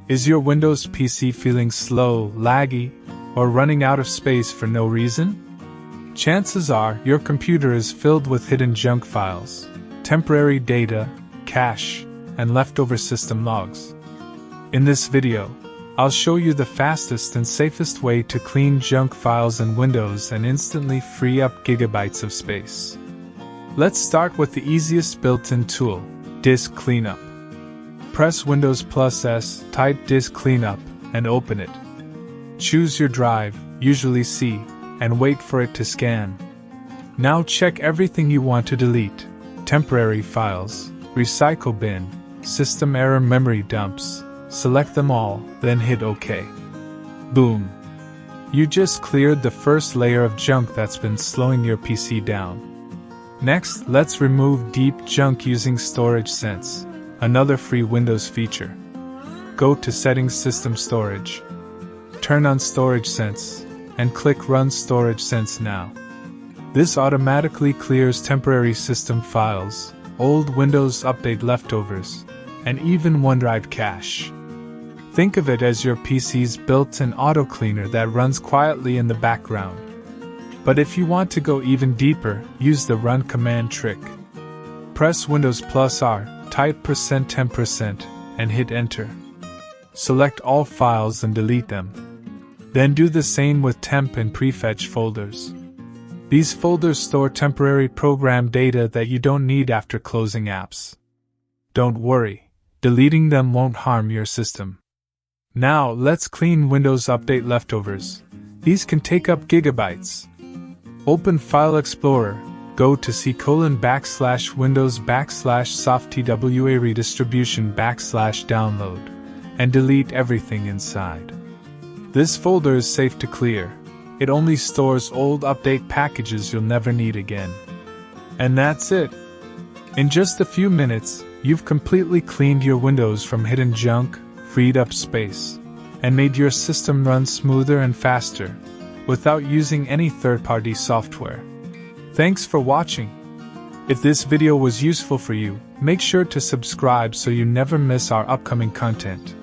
Is your Windows PC feeling slow, laggy, or running out of space for no reason? Chances are your computer is filled with hidden junk files, temporary data, cache, and leftover system logs. In this video, I'll show you the fastest and safest way to clean junk files in Windows and instantly free up gigabytes of space. Let's start with the easiest built-in tool, Disk Cleanup. Press Windows +S, type Disk Cleanup, and open it. Choose your drive, usually C, and wait for it to scan. Now check everything you want to delete: temporary files, recycle bin, system error memory dumps. Select them all, then hit OK. Boom! You just cleared the first layer of junk that's been slowing your PC down. Next, let's remove deep junk using Storage Sense, another free Windows feature. Go to Settings System Storage. Turn on Storage Sense, and click Run Storage Sense now. This automatically clears temporary system files, old Windows Update leftovers, and even OneDrive cache. Think of it as your PC's built-in auto cleaner that runs quietly in the background. But if you want to go even deeper, use the Run command trick. Press Windows +R, type %temp%, and hit Enter. Select all files and delete them. Then do the same with temp and prefetch folders. These folders store temporary program data that you don't need after closing apps. Don't worry, deleting them won't harm your system. Now let's clean Windows Update leftovers. These can take up gigabytes. Open File Explorer, go to C:\Windows\softtwa redistribution\download, and delete everything inside. This folder is safe to clear. It only stores old update packages you'll never need again. And that's it. In just a few minutes, you've completely cleaned your Windows from hidden junk, freed up space, and made your system run smoother and faster, without using any third-party software. Thanks for watching. If this video was useful for you, make sure to subscribe so you never miss our upcoming content.